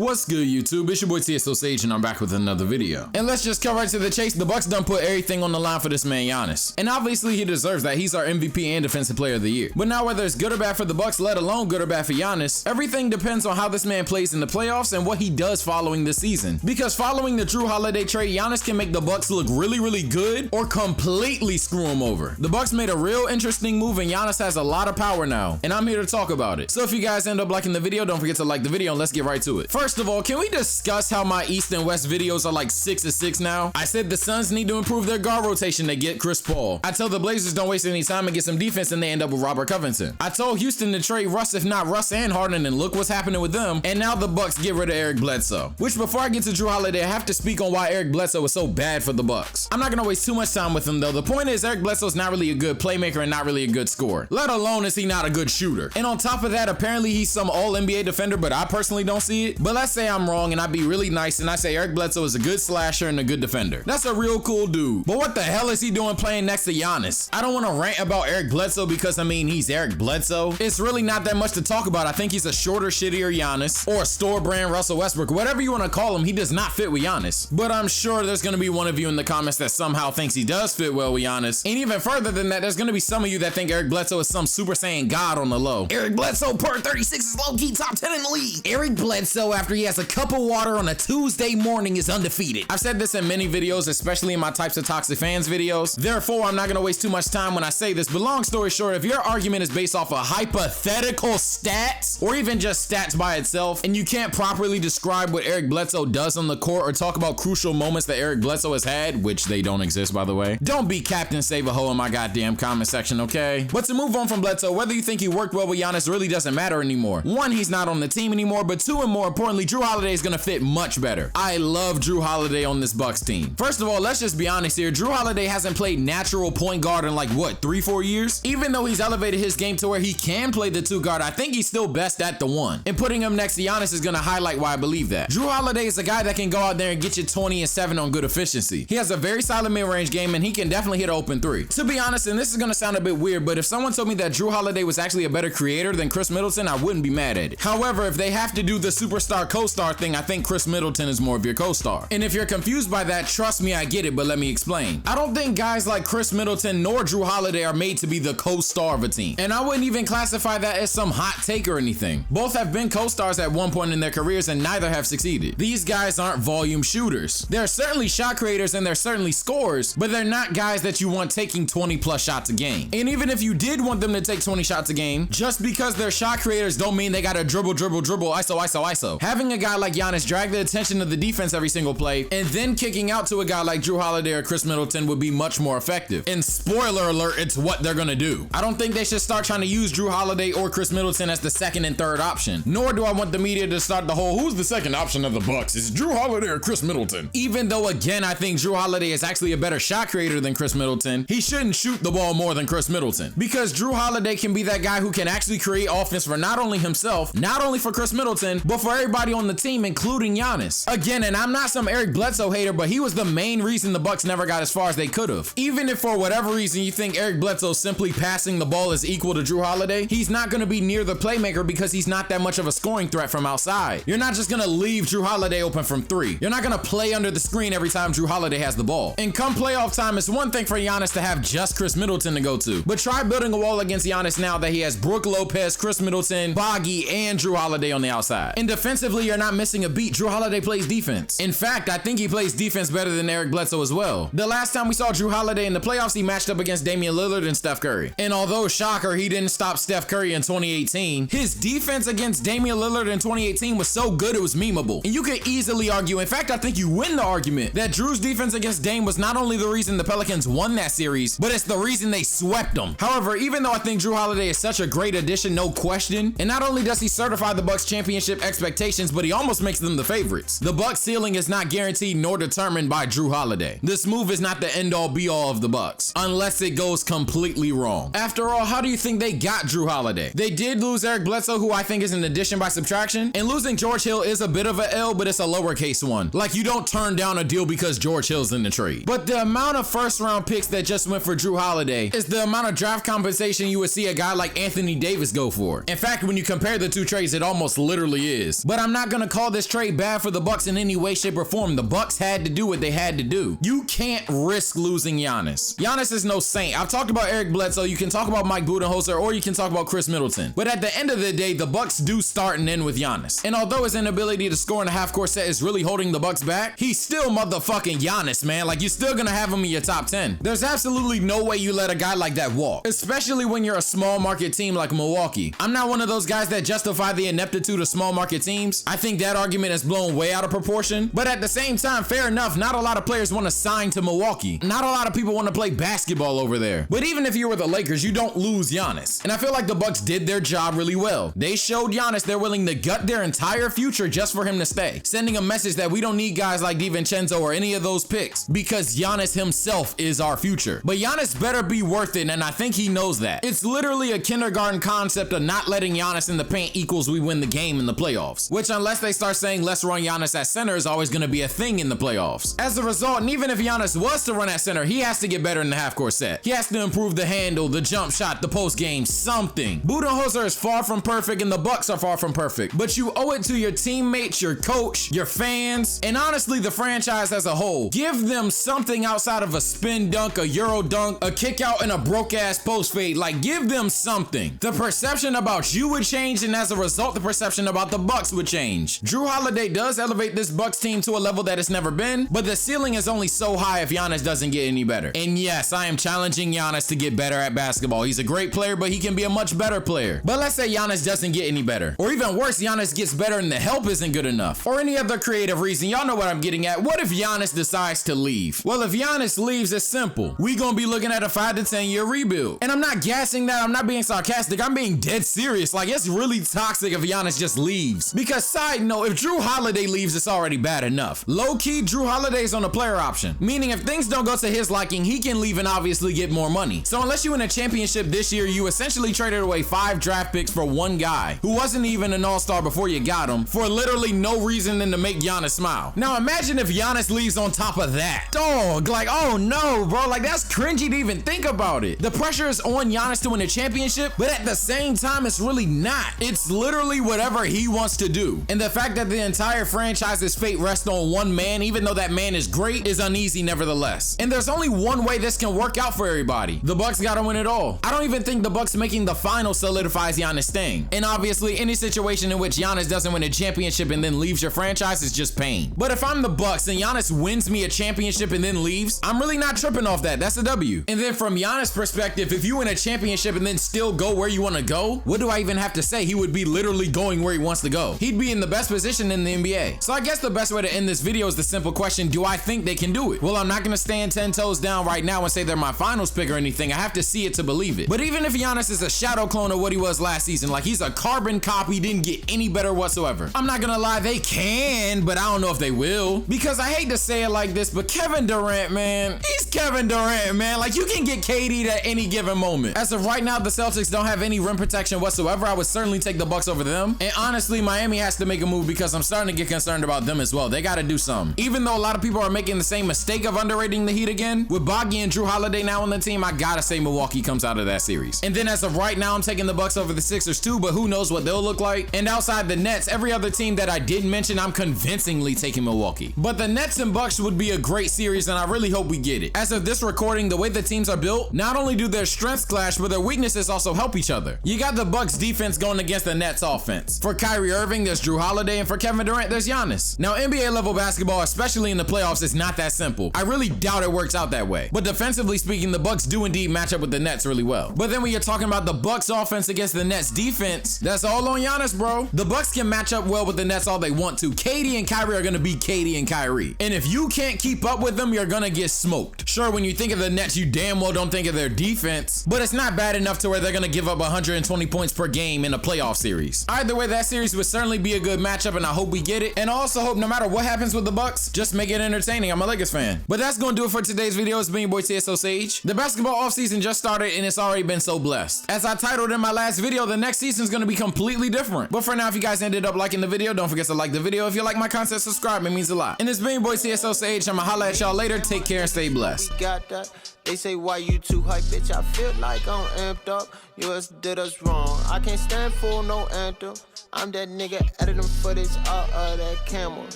What's good, YouTube? It's your boy TSO Sage and I'm back with another video. And let's just cut right to the chase. The Bucks done put everything on the line for this man Giannis. And obviously he deserves that. He's our MVP and Defensive Player of the Year. But now whether it's good or bad for the Bucks, let alone good or bad for Giannis, everything depends on how this man plays in the playoffs and what he does following the season. Because following the Jrue Holiday trade, Giannis can make the Bucks look really good or completely screw him over. The Bucks made a real interesting move and Giannis has a lot of power now. And I'm here to talk about it. So if you guys end up liking the video, don't forget to like the video and let's get right to it. First of all, can we discuss how my East and West videos are like 6 of 6 now? I said the Suns need to improve their guard rotation to get Chris Paul. I tell the Blazers don't waste any time and get some defense and they end up with Robert Covington. I told Houston to trade Russ, if not Russ and Harden, and look what's happening with them. And now the Bucks get rid of Eric Bledsoe. Which before I get to Jrue Holiday, I have to speak on why Eric Bledsoe was so bad for the Bucks. I'm not gonna waste too much time with him though. The point is Eric Bledsoe's not really a good playmaker and not really a good scorer. Let alone is he not a good shooter. And on top of that, apparently he's some all-NBA defender, but I personally don't see it. But let's say I'm wrong and I'd be really nice and I say Eric Bledsoe is a good slasher and a good defender. That's a real cool dude. But what the hell is he doing playing next to Giannis? I don't want to rant about Eric Bledsoe because I mean he's Eric Bledsoe. It's really not that much to talk about. I think he's a shorter, shittier Giannis or a store brand Russell Westbrook, whatever you want to call him. He does not fit with Giannis. But I'm sure there's going to be one of you in the comments that somehow thinks he does fit well with Giannis. And even further than that, there's going to be some of you that think Eric Bledsoe is some Super Saiyan God on the low. Eric Bledsoe per 36 is low-key top 10 in the league. Eric Bledsoe, after he has a cup of water on a Tuesday morning, is undefeated. I've said this in many videos, especially in my Types of Toxic Fans videos. Therefore, I'm not going to waste too much time when I say this, but long story short, if your argument is based off of hypothetical stats or even just stats by itself, and you can't properly describe what Eric Bledsoe does on the court or talk about crucial moments that Eric Bledsoe has had, which they don't exist by the way, don't be Captain Save a Ho in my goddamn comment section, okay? But to move on from Bledsoe, whether you think he worked well with Giannis really doesn't matter anymore. One, he's not on the team anymore, but two, and more importantly, Jrue Holiday is going to fit much better. I love Jrue Holiday on this Bucks team. First of all, let's just be honest here. Jrue Holiday hasn't played natural point guard in like what, 3-4 years? Even though he's elevated his game to where he can play the 2 guard, I think he's still best at the 1. And putting him next to Giannis is going to highlight why I believe that. Jrue Holiday is a guy that can go out there and get you 20 and 7 on good efficiency. He has a very solid mid-range game and he can definitely hit an open 3. To be honest, and this is going to sound a bit weird, but if someone told me that Jrue Holiday was actually a better creator than Chris Middleton, I wouldn't be mad at it. However, if they have to do the superstar co-star thing, I think Chris Middleton is more of your co-star. And if you're confused by that, trust me, I get it, but let me explain. I don't think guys like Chris Middleton nor Jrue Holiday are made to be the co-star of a team. And I wouldn't even classify that as some hot take or anything. Both have been co-stars at one point in their careers and neither have succeeded. These guys aren't volume shooters. They're certainly shot creators and they're certainly scorers, but they're not guys that you want taking 20 plus shots a game. And even if you did want them to take 20 shots a game, just because they're shot creators don't mean they gotta dribble, ISO. Having a guy like Giannis drag the attention of the defense every single play and then kicking out to a guy like Jrue Holiday or Chris Middleton would be much more effective. And spoiler alert, it's what they're gonna do. I don't think they should start trying to use Jrue Holiday or Chris Middleton as the second and third option. Nor do I want the media to start the whole who's the second option of the Bucks? Is Jrue Holiday or Chris Middleton? Even though again I think Jrue Holiday is actually a better shot creator than Chris Middleton, he shouldn't shoot the ball more than Chris Middleton. Because Jrue Holiday can be that guy who can actually create offense for not only himself, not only for Chris Middleton, but for everybody on the team, including Giannis. Again, and I'm not some Eric Bledsoe hater, but he was the main reason the Bucks never got as far as they could have. Even if for whatever reason you think Eric Bledsoe simply passing the ball is equal to Jrue Holiday, he's not going to be near the playmaker because he's not that much of a scoring threat from outside. You're not just going to leave Jrue Holiday open from 3. You're not going to play under the screen every time Jrue Holiday has the ball. And come playoff time, it's one thing for Giannis to have just Chris Middleton to go to, but try building a wall against Giannis now that he has Brook Lopez, Chris Middleton, Boggy, and Jrue Holiday on the outside. And defensively, you're not missing a beat. Jrue Holiday plays defense. In fact, I think he plays defense better than Eric Bledsoe as well. The last time we saw Jrue Holiday in the playoffs, he matched up against Damian Lillard and Steph Curry. And although shocker, he didn't stop Steph Curry in 2018, his defense against Damian Lillard in 2018 was so good it was memeable. And you could easily argue, in fact, I think you win the argument, that Jrue's defense against Dame was not only the reason the Pelicans won that series, but it's the reason they swept them. However, even though I think Jrue Holiday is such a great addition, no question, and not only does he certify the Bucks championship expectations, but he almost makes them the favorites. The Bucks ceiling is not guaranteed nor determined by Jrue Holiday. This move is not the end all be all of the Bucks, unless it goes completely wrong. After all, how do you think they got Jrue Holiday? They did lose Eric Bledsoe, who I think is an addition by subtraction, and losing George Hill is a bit of a L, but it's a lowercase one. Like you don't turn down a deal because George Hill's in the trade. But the amount of first round picks that just went for Jrue Holiday is the amount of draft compensation you would see a guy like Anthony Davis go for. In fact, when you compare the two trades, it almost literally is. But I'm I'm not gonna call this trade bad for the Bucks in any way, shape, or form. The Bucks had to do what they had to do. You can't risk losing Giannis. Giannis is no saint. I've talked about Eric Bledsoe, you can talk about Mike Budenholzer, or you can talk about Chris Middleton. But at the end of the day, the Bucks do start and end with Giannis. And although his inability to score in a half-court set is really holding the Bucks back, he's still motherfucking Giannis, man. Like, you're still gonna have him in your top 10. There's absolutely no way you let a guy like that walk, especially when you're a small market team like Milwaukee. I'm not one of those guys that justify the ineptitude of small market teams. I think that argument is blown way out of proportion. But at the same time, fair enough, not a lot of players want to sign to Milwaukee. Not a lot of people want to play basketball over there. But even if you were the Lakers, you don't lose Giannis. And I feel like the Bucks did their job really well. They showed Giannis they're willing to gut their entire future just for him to stay, sending a message that we don't need guys like DiVincenzo or any of those picks because Giannis himself is our future. But Giannis better be worth it, and I think he knows that. It's literally a kindergarten concept of not letting Giannis in the paint equals we win the game in the playoffs, which unless they start saying let's run Giannis at center is always going to be a thing in the playoffs. As a result, and even if Giannis was to run at center, he has to get better in the half-court set. He has to improve the handle, the jump shot, the post game, something. Budenholzer is far from perfect and the Bucks are far from perfect, but you owe it to your teammates, your coach, your fans, and honestly the franchise as a whole. Give them something outside of a spin dunk, a euro dunk, a kick out, and a broke ass post fade. Like, give them something. The perception about you would change, and as a result the perception about the Bucks would change. Jrue Holiday does elevate this Bucks team to a level that it's never been, but the ceiling is only so high if Giannis doesn't get any better. And yes, I am challenging Giannis to get better at basketball. He's a great player, but he can be a much better player. But let's say Giannis doesn't get any better, or even worse, Giannis gets better and the help isn't good enough, or any other creative reason. Y'all know what I'm getting at. What if Giannis decides to leave? Well, if Giannis leaves, it's simple. We gonna be looking at a 5 to 10 year rebuild. And I'm not gassing that. I'm not being sarcastic. I'm being dead serious. Like, it's really toxic if Giannis just leaves. Because side note, if Jrue Holiday leaves, it's already bad enough. Low key, Jrue Holiday's on a player option, meaning if things don't go to his liking, he can leave and obviously get more money. So unless you win a championship this year, you essentially traded away 5 draft picks for one guy who wasn't even an all-star before you got him, for literally no reason than to make Giannis smile. Now imagine if Giannis leaves on top of that. Dog, like, oh no, bro, like that's cringy to even think about it. The pressure is on Giannis to win a championship, but at the same time, it's really not. It's literally whatever he wants to do. And the fact that the entire franchise's fate rests on one man, even though that man is great, is uneasy nevertheless. And there's only one way this can work out for everybody. The Bucks gotta win it all. I don't even think the Bucks making the final solidifies Giannis staying. And obviously, any situation in which Giannis doesn't win a championship and then leaves your franchise is just pain. But if I'm the Bucks and Giannis wins me a championship and then leaves, I'm really not tripping off that. That's a W. And then from Giannis' perspective, if you win a championship and then still go where you want to go, what do I even have to say? He would be literally going where he wants to go. He'd be in the best position in the NBA. So I guess the best way to end this video is the simple question, do I think they can do it? Well, I'm not going to stand 10 toes down right now and say they're my finals pick or anything. I have to see it to believe it. But even if Giannis is a shadow clone of what he was last season, like he's a carbon copy, didn't get any better whatsoever, I'm not gonna lie, they can, but I don't know if they will. Because I hate to say it like this, but Kevin Durant, man, he's Kevin Durant, man. Like, you can get KD at any given moment. As of right now, the Celtics don't have any rim protection whatsoever. I would certainly take the Bucks over them. And honestly, Miami has to make a move because I'm starting to get concerned about them as well. They gotta do something. Even though a lot of people are making the same mistake of underrating the Heat again, with Bogdan and Jrue Holiday now on the team, I gotta say Milwaukee comes out of that series. And then as of right now, I'm taking the Bucks over the Sixers too, but who knows what they'll look like. And outside the Nets, every other team that I didn't mention, I'm convincingly taking Milwaukee. But the Nets and Bucks would be a great series, and I really hope we get it. As of this recording, the way the teams are built, not only do their strengths clash, but their weaknesses also help each other. You got the Bucks defense going against the Nets offense. For Kyrie Irving, there's Jrue Holiday, and for Kevin Durant, there's Giannis. Now, NBA level basketball, especially in the playoffs, is not that simple. I really doubt it works out that way. But defensively speaking, the Bucks do indeed match up with the Nets really well. But then when you're talking about the Bucks offense against the Nets defense, that's all on Giannis, bro. The Bucks can match up well with the Nets all they want to. KD and Kyrie are gonna be KD and Kyrie. And if you can't keep up with them, you're gonna get smoked. Sure, when you think of the Nets, you damn well don't think of their defense, but it's not bad enough to where they're gonna give up 120 points per game in a playoff series. Either way, that series would certainly be a good matchup, and I hope we get it. And I also hope no matter what happens with the Bucks, just make it entertaining. I'm a Lakers fan. But that's gonna do it for today's video. It's been your boy TSO Sage. The basketball offseason just started, and it's already been so blessed. As I titled in my last video, the next season is gonna be completely different. But for now, if you guys ended up liking the video, don't forget to like the video. If you like my content, subscribe. It means a lot. And it's been your boy TSO Sage. I'ma holla at y'all later. Take care and stay blessed. We got that. They say, why you too hype, bitch? I feel like I'm amped up. You did us wrong. I can't stand for no anthem. I'm that nigga editing footage out of that camera.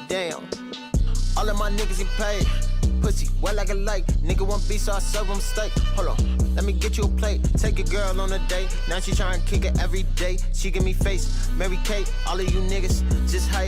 Damn. All of my niggas get paid. Pussy wet like a lake. Nigga want beef, so I serve him steak. Hold on, let me get you a plate. Take a girl on a date. Now she tryna kick it every day. She give me face. Mary Kate, all of you niggas just hate.